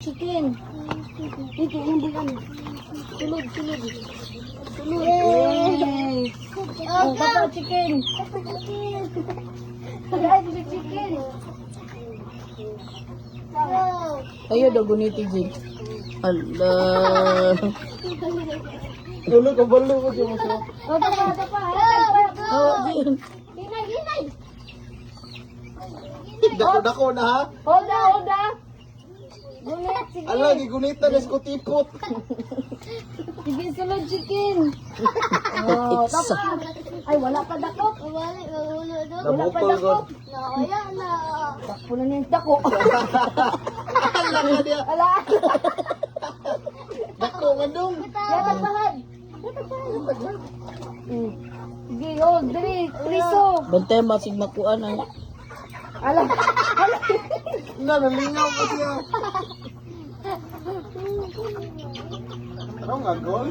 Chicken. Dito, yung bulan. Tulog, tulog. Tulog. Yay! Oh, bata, chicken. Ay, gusto chicken. Ayo daw guniti, Jig. Allah. Tulog ka balo ko siya masarap. Oh, bata pa. Oh, Jig. Hinay, hinay. Dako na ha. Hold on. Gunit, sige. Ala, gigunitan na ko tipot. Sige, sulod chicken. Oh, It's tapa. Ay, wala pa dako. Wala pa Nabukol ko. dako. Takpo na niya yung dako. Ala ka niya. Ala. Dako ka dong. Yatag bahad. Sige, hold. Dali, priso. Bantay masig makuan ang Ala. Ala. Nalingaw ko siya. Ano nga, gol?